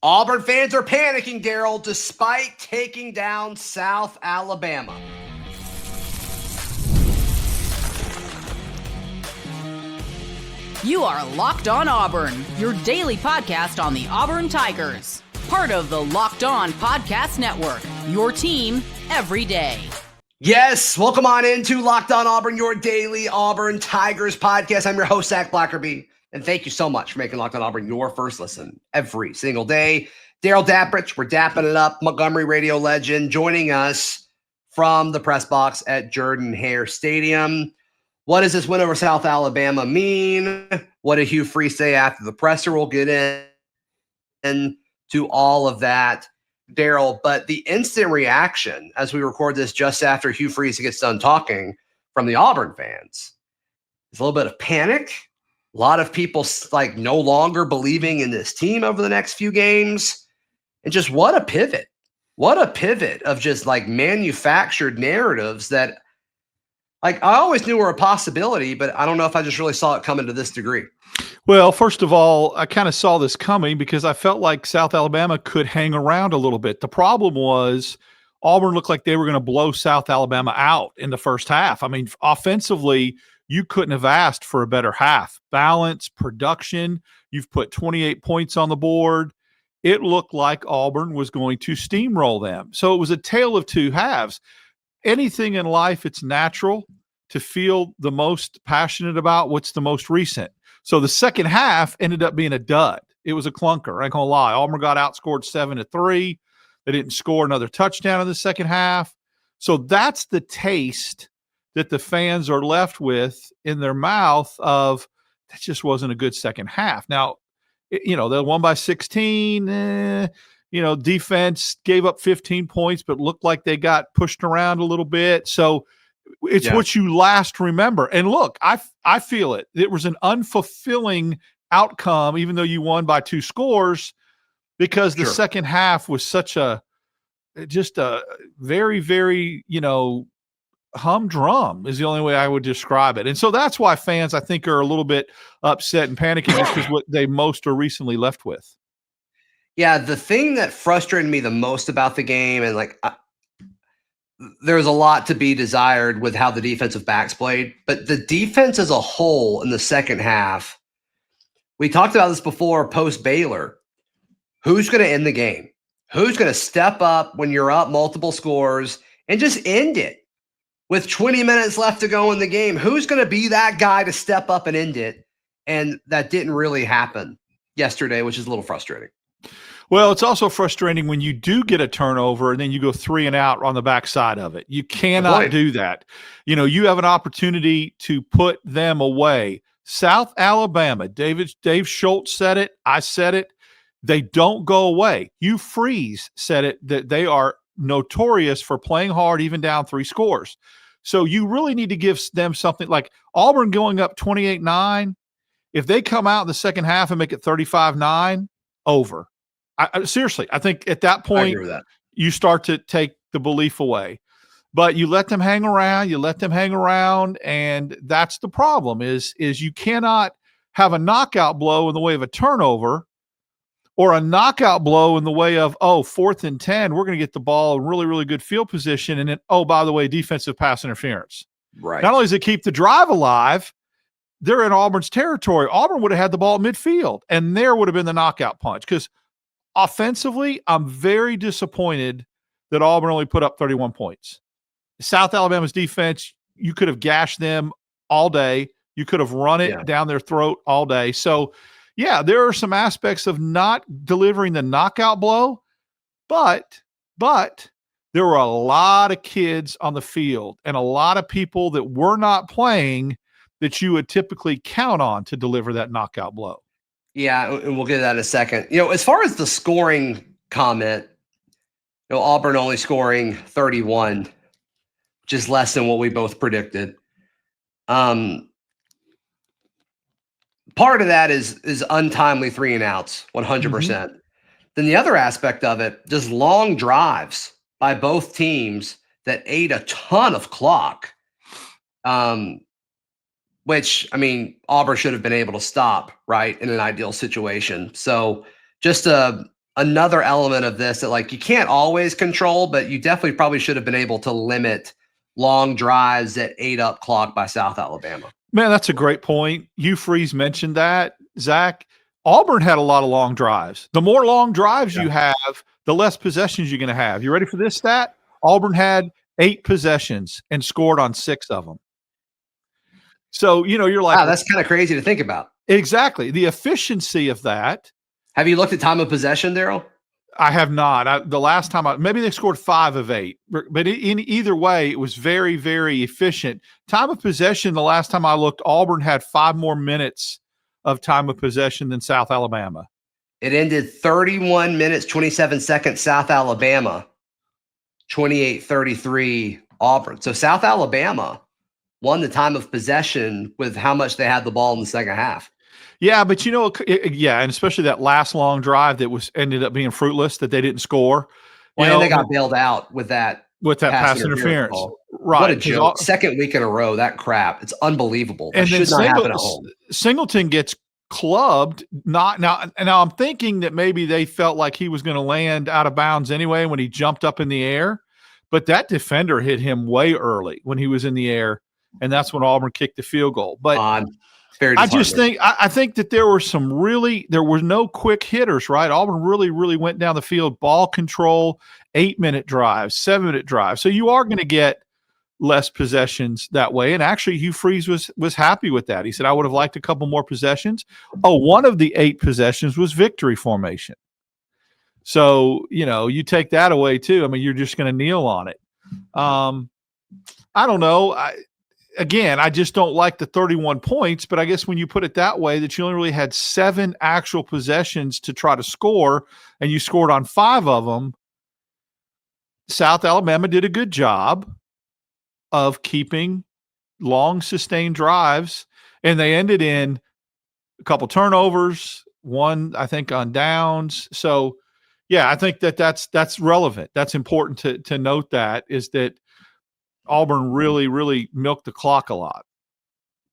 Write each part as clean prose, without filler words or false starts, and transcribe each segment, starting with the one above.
Auburn fans are panicking, Darrell, despite taking down South Alabama. You are Locked On Auburn, your daily podcast on the Auburn Tigers. Part of the Locked On Podcast Network, your team every day. Yes, welcome on into Locked On Auburn, your daily Auburn Tigers podcast. I'm your host, Zac Blackerby, and thank you so much for making Locked On Auburn your first listen every single day. Darrell Dapprich, we're dapping it up, Montgomery radio legend, joining us from the press box at Jordan-Hare Stadium. What does this win over South Alabama mean? What did Hugh Freeze say after the presser? We'll get into all of that, Darrell. But the instant reaction as we record this just after Hugh Freeze gets done talking from the Auburn fans is a little bit of panic. A lot of people like no longer believing in this team over the next few games. And just what a pivot. What a pivot of just like manufactured narratives that like I always knew were a possibility, but I don't know if I just really saw it coming to this degree. Well, first of all, I kind of saw this coming because I felt like South Alabama could hang around a little bit. The problem was Auburn looked like they were going to blow South Alabama out in the first half. I mean, offensively, you couldn't have asked for a better half. Balance, production, you've put 28 points on the board. It looked like Auburn was going to steamroll them. So it was a tale of two halves. Anything in life, it's natural to feel the most passionate about what's the most recent. So the second half ended up being a dud. It was a clunker. I ain't gonna lie. Auburn got outscored 7-3. They didn't score another touchdown in the second half. So that's the taste that the fans are left with in their mouth of that just wasn't a good second half. Now, you know, they won by 16. Defense gave up 15 points, but looked like they got pushed around a little bit. So it's what you last remember. And look, I feel it. It was an unfulfilling outcome, even though you won by 2 scores, because the second half was such a very, very, humdrum is the only way I would describe it. And so that's why fans, I think, are a little bit upset and panicking just because what they most are recently left with. Yeah, the thing that frustrated me the most about the game, and there's a lot to be desired with how the defensive backs played, but the defense as a whole in the second half, we talked about this before post Baylor. Who's going to end the game? Who's going to step up when you're up multiple scores and just end it? With 20 minutes left to go in the game, who's going to be that guy to step up and end it? And that didn't really happen yesterday, which is a little frustrating. Well, it's also frustrating when you do get a turnover and then you go 3 and out on the backside of it. You cannot do that. You have an opportunity to put them away. South Alabama, Dave Schultz said it. I said it. They don't go away. Hugh Freeze said it, that they are notorious for playing hard even down 3 scores. So you really need to give them something like Auburn going up 28-9. If they come out in the second half and make it 35-9, over. Seriously, I think at that point you start to take the belief away. But you let them hang around, and that's the problem is you cannot have a knockout blow in the way of a turnover or a knockout blow in the way of, 4th and 10, we're going to get the ball in really, really good field position. And then, by the way, defensive pass interference. Right. Not only does it keep the drive alive, they're in Auburn's territory. Auburn would have had the ball at midfield, and there would have been the knockout punch. Because offensively, I'm very disappointed that Auburn only put up 31 points. South Alabama's defense, you could have gashed them all day. You could have run it down their throat all day. So, yeah, there are some aspects of not delivering the knockout blow, but there were a lot of kids on the field and a lot of people that were not playing that you would typically count on to deliver that knockout blow. Yeah, and we'll get to that in a second. As far as the scoring comment, Auburn only scoring 31, which is less than what we both predicted. Part of that is untimely 3 and outs, 100%. Mm-hmm. Then the other aspect of it, just long drives by both teams that ate a ton of clock, which, Auburn should have been able to stop, right, in an ideal situation. So just a another element of this that like you can't always control, but you definitely probably should have been able to limit long drives that ate up clock by South Alabama. Man, that's a great point. Hugh Freeze mentioned that, Zach. Auburn had a lot of long drives. The more long drives you have, the less possessions you're going to have. You ready for this stat? Auburn had 8 possessions and scored on 6 of them. So, you're like, wow, that's kind of crazy to think about. Exactly. The efficiency of that. Have you looked at time of possession, Darrell? I have not. The last time maybe they scored 5 of 8, but in either way, it was very, very efficient. Time of possession, the last time I looked, Auburn had 5 more minutes of time of possession than South Alabama. It ended 31 minutes, 27 seconds, South Alabama, 28-33 Auburn. So South Alabama won the time of possession with how much they had the ball in the second half. Yeah, but and especially that last long drive that ended up being fruitless, that they didn't score. And they got bailed out with that pass interference. Right. What a joke. Second week in a row, that crap. It's unbelievable. That should not happen at home. Singleton gets clubbed. Now I'm thinking that maybe they felt like he was going to land out of bounds anyway when he jumped up in the air, but that defender hit him way early when he was in the air, and that's when Auburn kicked the field goal. But I just think that there were no quick hitters, right? Auburn really, really went down the field, ball control, 8-minute drives, 7-minute drives. So you are going to get less possessions that way. And actually, Hugh Freeze was happy with that. He said, I would have liked a couple more possessions. Oh, one of the 8 possessions was victory formation. So, you take that away too. I mean, you're just going to kneel on it. I don't know. I just don't like the 31 points, but I guess when you put it that way, that you only really had 7 actual possessions to try to score, and you scored on 5 of them, South Alabama did a good job of keeping long, sustained drives, and they ended in a couple turnovers, one, I think, on downs. So, yeah, I think that's relevant. That's important to note, that is that Auburn really, really milked the clock a lot.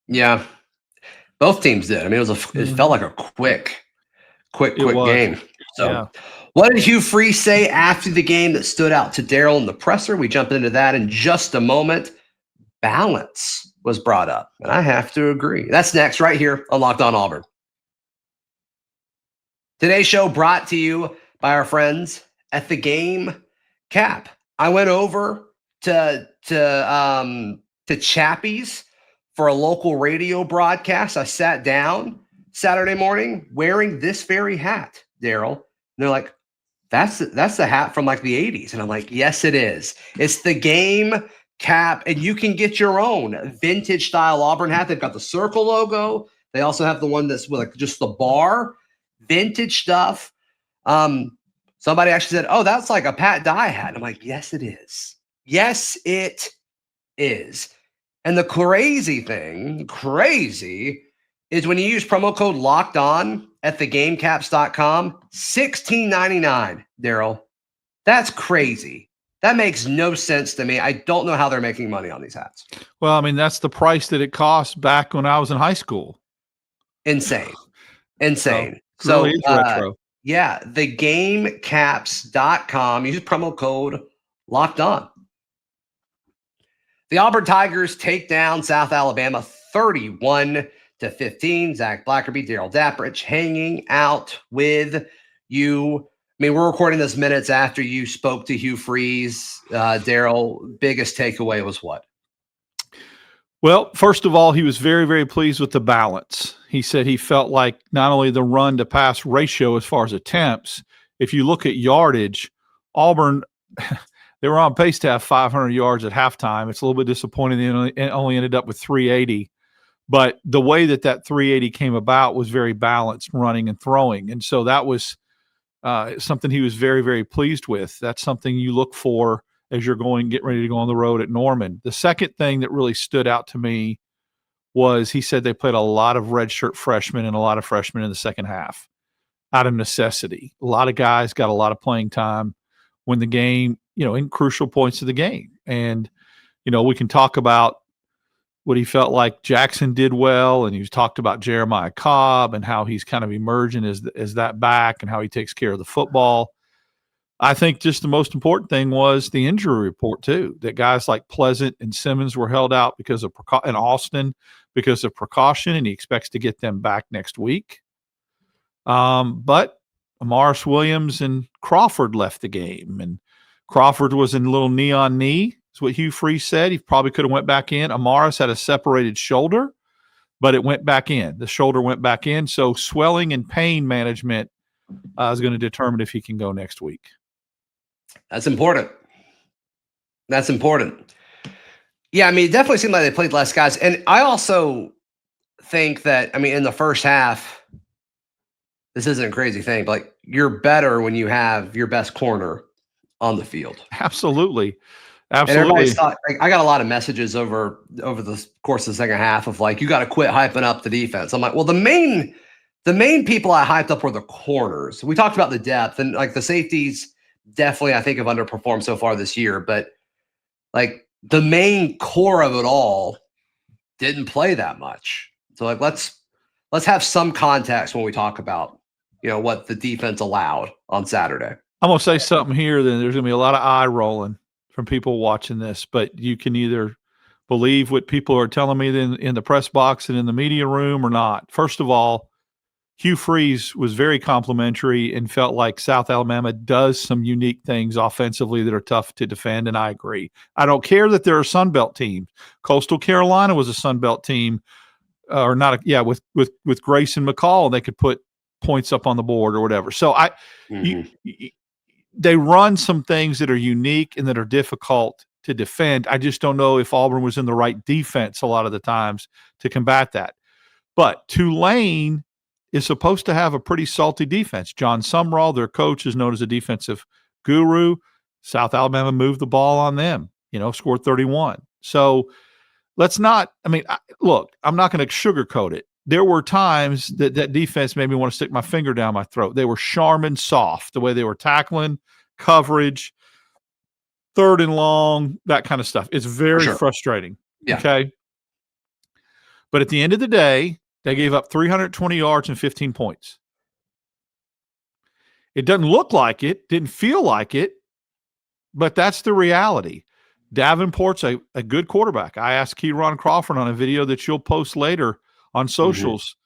Yeah, both teams did. I mean, it felt like a quick game. So, What did Hugh Freeze say after the game that stood out to Darrell in the presser? We jump into that in just a moment. Balance was brought up, and I have to agree. That's next right here on Locked On Auburn. Today's show brought to you by our friends at the Game Cap. I went over to Chappie's for a local radio broadcast. I sat down Saturday morning wearing this very hat, Darrell. And they're like, that's the hat from like the 80s. And I'm like, yes, it is. It's the Game Cap, and you can get your own vintage style Auburn hat. They've got the circle logo. They also have the one that's with like just the bar, vintage stuff. Somebody actually said, oh, that's like a Pat Dye hat. I'm like, yes, it is. Yes, it is. And the crazy is when you use promo code Locked On at thegamecaps.com, $16.99, Darrell. That's crazy. That makes no sense to me. I don't know how they're making money on these hats. Well, I mean, that's the price that it cost back when I was in high school. Insane. So really retro. Yeah, thegamecaps.com. Use promo code Locked On. The Auburn Tigers take down South Alabama 31-15. Zac Blackerby, Darrell Dapprich hanging out with you. I mean, we're recording this minutes after you spoke to Hugh Freeze. Darrell, biggest takeaway was what? Well, first of all, he was very, very pleased with the balance. He said he felt like not only the run to pass ratio as far as attempts, if you look at yardage, Auburn, they were on pace to have 500 yards at halftime. It's a little bit disappointing they only ended up with 380. But the way that 380 came about was very balanced, running and throwing. And so that was something he was very, very pleased with. That's something you look for as you're getting ready to go on the road at Norman. The second thing that really stood out to me was he said they played a lot of redshirt freshmen and a lot of freshmen in the second half out of necessity. A lot of guys got a lot of playing time when the game, in crucial points of the game. And, we can talk about what he felt like Jackson did well, and he talked about Jeremiah Cobb and how he's kind of emerging as that back and how he takes care of the football. I think just the most important thing was the injury report too, that guys like Pleasant and Simmons were held out because of and Austin because of precaution, and he expects to get them back next week. But Amaris Williams and Crawford left the game, and Crawford was in a little knee on knee. That's what Hugh Freeze said. He probably could have went back in. Amaris had a separated shoulder, but it went back in. The shoulder went back in. So swelling and pain management is going to determine if he can go next week. That's important. That's important. Yeah, I mean, it definitely seemed like they played less guys. And I also think that, I mean, in the first half, this isn't a crazy thing, but like, you're better when you have your best corner on the field. Absolutely. Absolutely. And like, I got a lot of messages over the course of the second half of like, you got to quit hyping up the defense. I'm like, well, the main people I hyped up were the corners. We talked about the depth, and like the safeties definitely, I think, have underperformed so far this year, but like the main core of it all didn't play that much. So like, let's have some context when we talk about, what the defense allowed on Saturday. I'm going to say something here, then there's going to be a lot of eye rolling from people watching this, but you can either believe what people are telling me in the press box and in the media room or not. First of all, Hugh Freeze was very complimentary and felt like South Alabama does some unique things offensively that are tough to defend, and I agree. I don't care that they're a Sun Belt team. Coastal Carolina was a Sun Belt team, with Grayson McCall, they could put points up on the board or whatever. So they run some things that are unique and that are difficult to defend. I just don't know if Auburn was in the right defense a lot of the times to combat that. But Tulane is supposed to have a pretty salty defense. John Sumrall, their coach, is known as a defensive guru. South Alabama moved the ball on them, scored 31. So let's not – look, I'm not going to sugarcoat it. There were times that defense made me want to stick my finger down my throat. They were Charmin soft, the way they were tackling, coverage, third and long, that kind of stuff. It's very frustrating. Yeah. Okay. But at the end of the day, they gave up 320 yards and 15 points. It doesn't look like it, didn't feel like it, but that's the reality. Davenport's a good quarterback. I asked Keyron Crawford on a video that you'll post later on socials.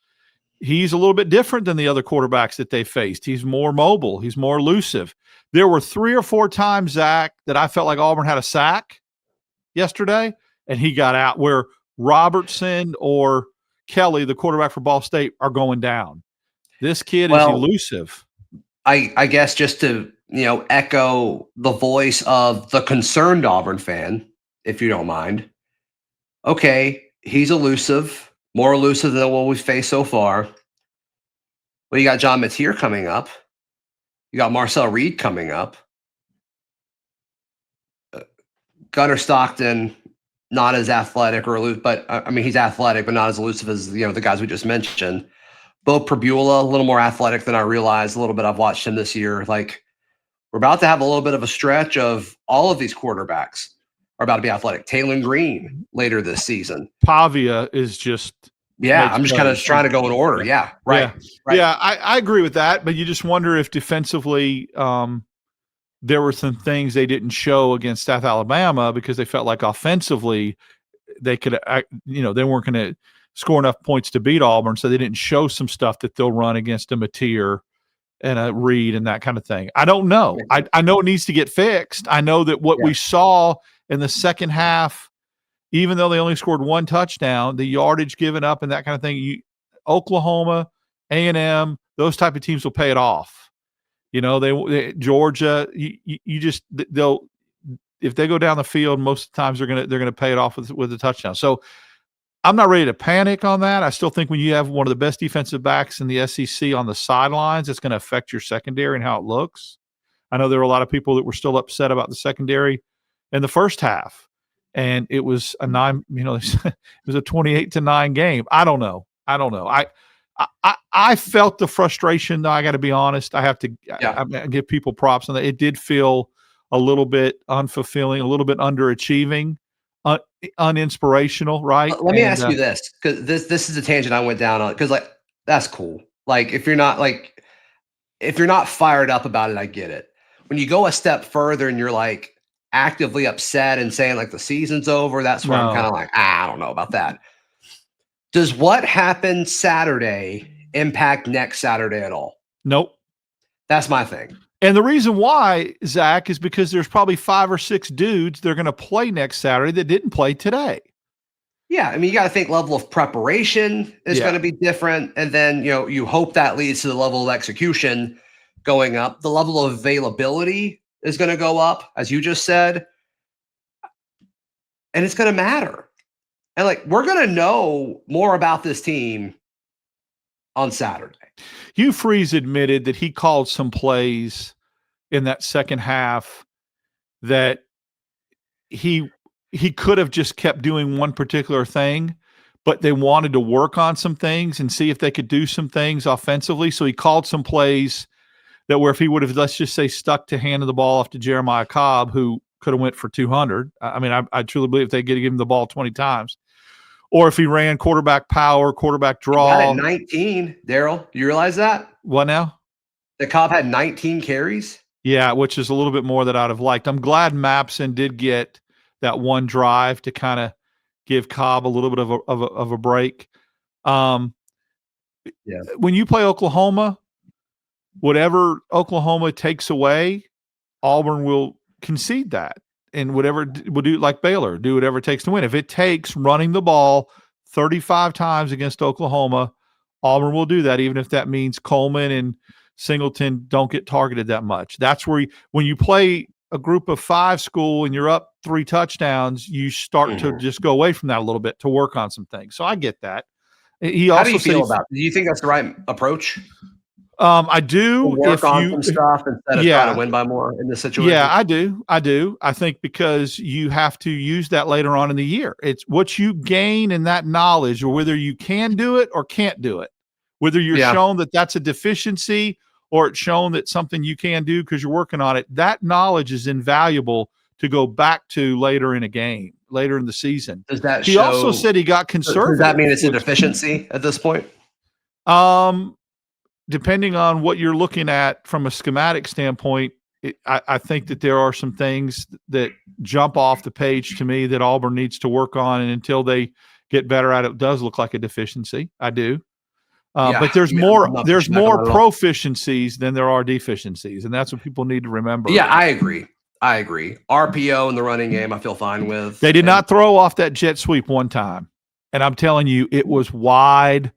He's a little bit different than the other quarterbacks that they faced. He's more mobile. He's more elusive. There were 3 or 4 times, Zach, that I felt like Auburn had a sack yesterday, and he got out, where Robertson or Kelly, the quarterback for Ball State, are going down. This kid is elusive. I guess just to, echo the voice of the concerned Auburn fan, if you don't mind. Okay, he's elusive. More elusive than what we've faced so far. Well, you got John Mateer coming up. You got Marcel Reed coming up. Gunnar Stockton, not as athletic or elusive, but he's athletic, but not as elusive as the guys we just mentioned. Bo Pribula, a little more athletic than I realized. A little bit I've watched him this year. Like, we're about to have a little bit of a stretch of all of these quarterbacks are about to be athletic. Taylor Green later this season. Pavia is just I'm just kind of trying to go in order. Yeah, right. Yeah, I agree with that, but you just wonder if defensively there were some things they didn't show against South Alabama because they felt like offensively they could, they weren't going to score enough points to beat Auburn, so they didn't show some stuff that they'll run against a Mateer and a Reed and that kind of thing. I don't know. I know it needs to get fixed. I know that what we saw in the second half, even though they only scored 1 touchdown, the yardage given up and that kind of thing, Oklahoma, A&M, those type of teams will pay it off. Georgia, they'll, if they go down the field, most of the times they're gonna pay it off with a touchdown. So I'm not ready to panic on that. I still think when you have one of the best defensive backs in the SEC on the sidelines, it's going to affect your secondary and how it looks. I know there were a lot of people that were still upset about the secondary in the first half, and it was a 28-9 game. I don't know. I felt the frustration, though. I got to be honest. I have to I give people props on that. It did feel a little bit unfulfilling, a little bit underachieving. uninspirational, right? Let me ask you this, because this is a tangent I went down on, because like that's cool. Like if you're not fired up about it, I get it. When you go a step further and you're like actively upset and saying like the season's over, that's where I'm kind of like, I don't know about that. Does what happened Saturday impact next Saturday at all? Nope. That's my thing. And the reason why, Zach, is because there's probably 5 or 6 dudes that are going to play next Saturday that didn't play today. Yeah, I mean, you got to think level of preparation is going to be different, and then you hope that leads to the level of execution going up. The level of availability is going to go up, as you just said, and it's going to matter. And like we're going to know more about this team on Saturday. Hugh Freeze admitted that he called some plays in that second half that he could have just kept doing one particular thing, but they wanted to work on some things and see if they could do some things offensively. So he called some plays that where if he would have, let's just say, stuck to handing the ball off to Jeremiah Cobb, who could have went for 200. I mean, I truly believe they could give him the ball 20 times. Or if he ran quarterback power, quarterback draw. He got it 19, Darrell. You realize that? What now? The Cobb had 19 carries. Yeah, which is a little bit more than I'd have liked. I'm glad Mapson did get that one drive to kind of give Cobb a little bit of a break. When you play Oklahoma, whatever Oklahoma takes away, Auburn will concede that. And whatever we'll do, like Baylor, do whatever it takes to win. If it takes running the ball 35 times against Oklahoma, Auburn will do that, even if that means Coleman and Singleton don't get targeted that much. That's where when you play a group of 5 school and you're up 3 touchdowns, you start to just go away from that a little bit to work on some things. So I get that. How do you feel about it? Do you think that's the right approach? I do. Work on some stuff instead of trying to win by more in this situation. Yeah, I do. I think because you have to use that later on in the year. It's what you gain in that knowledge, or whether you can do it or can't do it. Whether you're shown that that's a deficiency or it's shown that something you can do because you're working on it. That knowledge is invaluable to go back to later in a game, later in the season. Does that he also said he got conservative. Does that mean it's a deficiency at this point? Depending on what you're looking at from a schematic standpoint, I think that there are some things that jump off the page to me that Auburn needs to work on, and until they get better at it, it does look like a deficiency. I do. But there's more proficiencies than there are deficiencies, and that's what people need to remember. Yeah, I agree. RPO in the running game, I feel fine with. They did not throw off that jet sweep one time, and I'm telling you, it was wide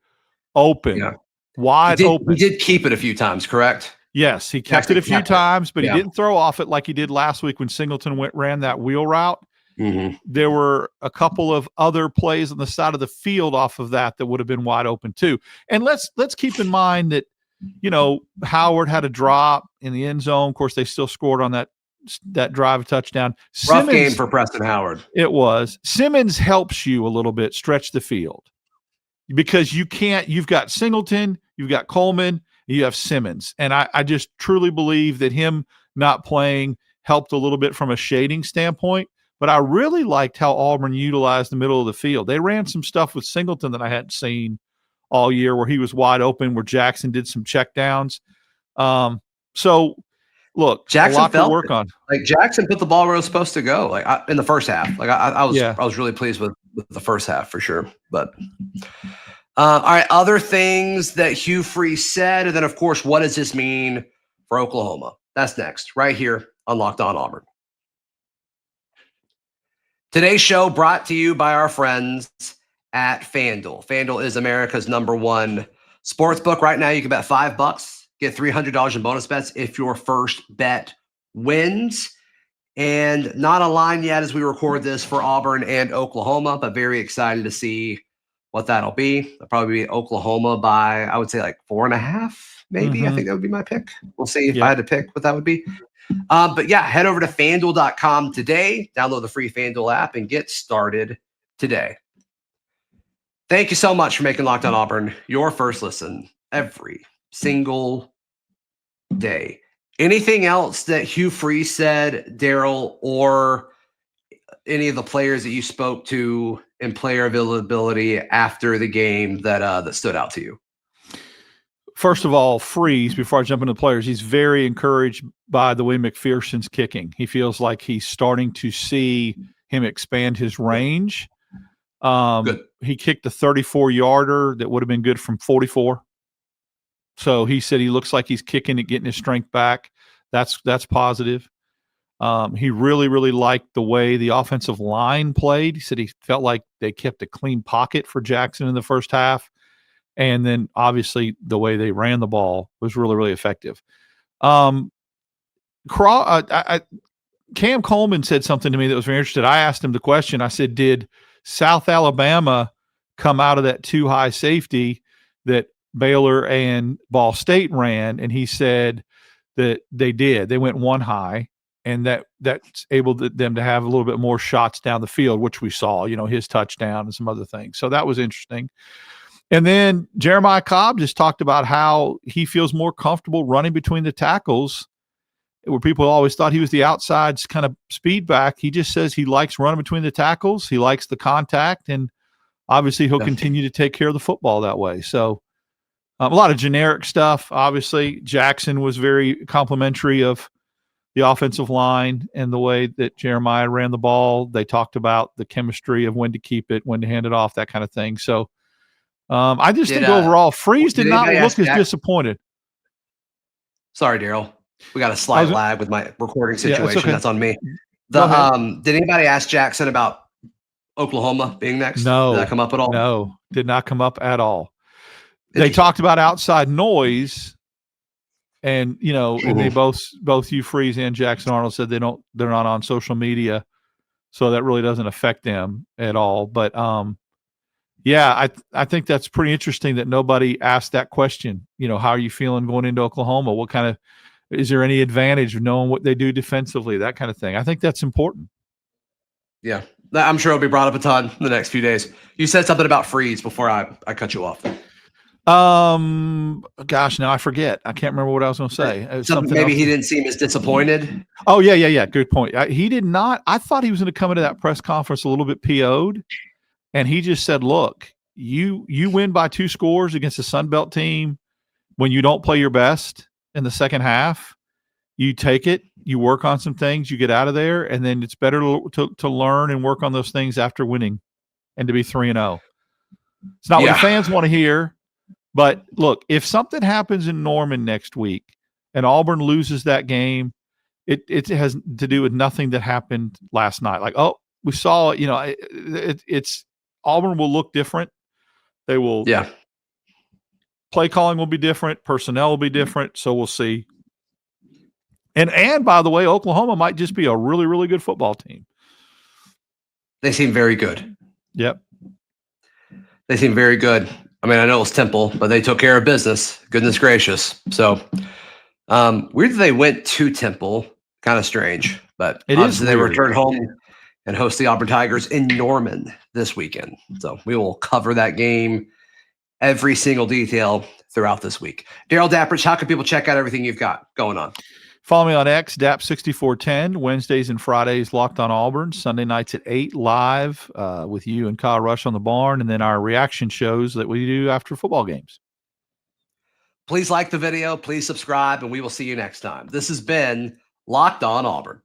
open. Yeah. Open. He did keep it a few times, correct? Yes, he kept it a few times, but he didn't throw off it like he did last week when Singleton ran that wheel route. Mm-hmm. There were a couple of other plays on the side of the field off of that would have been wide open too. And let's keep in mind that, Howard had a drop in the end zone. Of course, they still scored on that drive touchdown. Rough game for Preston Howard. It was. Simmons helps you a little bit stretch the field because you've got Singleton, you've got Coleman, you have Simmons. And I just truly believe that him not playing helped a little bit from a shading standpoint. But I really liked how Auburn utilized the middle of the field. They ran some stuff with Singleton that I hadn't seen all year where he was wide open, where Jackson did some checkdowns. So, look, Jackson a lot to work on. Like Jackson put the ball where it was supposed to go, in the first half. I was really pleased with the first half for sure. But all right, other things that Hugh Freeze said, and then of course, what does this mean for Oklahoma? That's next, right here on Locked On Auburn. Today's show brought to you by our friends at FanDuel. FanDuel is America's #1 sportsbook. Right now, you can bet $5, get $300 in bonus bets if your first bet wins. And not a line yet as we record this for Auburn and Oklahoma, but very excited to see what that'll be. It'll probably be Oklahoma by, I would say, 4.5, maybe. Mm-hmm. I think that would be my pick. We'll see if I had to pick what that would be. But yeah, head over to FanDuel.com today, download the free FanDuel app, and get started today. Thank you so much for making Locked On Auburn your first listen every single day. Anything else that Hugh Freeze said, Darrell, or any of the players that you spoke to in player availability after the game that stood out to you? First of all, Freeze, before I jump into the players, he's very encouraged by the way McPherson's kicking. He feels like he's starting to see him expand his range. He kicked a 34-yarder that would have been good from 44. So he said he looks like he's kicking it, getting his strength back. That's positive. He really, really liked the way the offensive line played. He said he felt like they kept a clean pocket for Jackson in the first half. And then obviously the way they ran the ball was really, really effective. Cam Coleman said something to me that was very interesting. I asked him the question. I said, did South Alabama come out of that too high safety that Baylor and Ball State ran? And he said that they did. They went one high, and that's able them to have a little bit more shots down the field, which we saw, his touchdown and some other things. So that was interesting. And then Jeremiah Cobb just talked about how he feels more comfortable running between the tackles, where people always thought he was the outside kind of speed back. He just says he likes running between the tackles. He likes the contact, and obviously he'll continue to take care of the football that way. So a lot of generic stuff. Obviously, Jackson was very complimentary of the offensive line and the way that Jeremiah ran the ball. They talked about the chemistry of when to keep it, when to hand it off, that kind of thing. So I just think overall, Freeze did not look as disappointed. Sorry, Darrell. We got a slight lag with my recording situation. Yeah, okay. That's on me. Did anybody ask Jackson about Oklahoma being next? No. Did that come up at all? No, did not come up at all. They talked about outside noise, and and they both Hugh Freeze and Jackson Arnold said they're not on social media, so that really doesn't affect them at all. But yeah, I think that's pretty interesting that nobody asked that question. How are you feeling going into Oklahoma? What kind of is there any advantage of knowing what they do defensively? That kind of thing. I think that's important. Yeah, I'm sure it'll be brought up a ton in the next few days. You said something about Freeze before I cut you off. Gosh, now I forget. I can't remember what I was going to say. Something maybe else. He didn't seem as disappointed. Oh yeah. Good point. He did not. I thought he was going to come into that press conference a little bit PO'd. And he just said, look, you win by 2 scores against a Sun Belt team when you don't play your best in the second half. You take it, you work on some things, you get out of there, and then it's better to learn and work on those things after winning and to be 3-0. It's not what the fans want to hear, but look, if something happens in Norman next week and Auburn loses that game, it has to do with nothing that happened last night. Like, we saw it, it's Auburn will look different. They will. Yeah. Play calling will be different. Personnel will be different. So we'll see. And by the way, Oklahoma might just be a really, really good football team. They seem very good. Yep. They seem very good. I mean, I know it was Temple, but they took care of business. Goodness gracious. So weird that they went to Temple. Kind of strange, but obviously they returned home and host the Auburn Tigers in Norman this weekend. So we will cover that game, every single detail throughout this week. Darrell Dapprich, how can people check out everything you've got going on? Follow me on X, DAP6410, Wednesdays and Fridays, Locked on Auburn, Sunday nights at 8 live with you and Kyle Rush on the Barn, and then our reaction shows that we do after football games. Please like the video, please subscribe, and we will see you next time. This has been Locked on Auburn.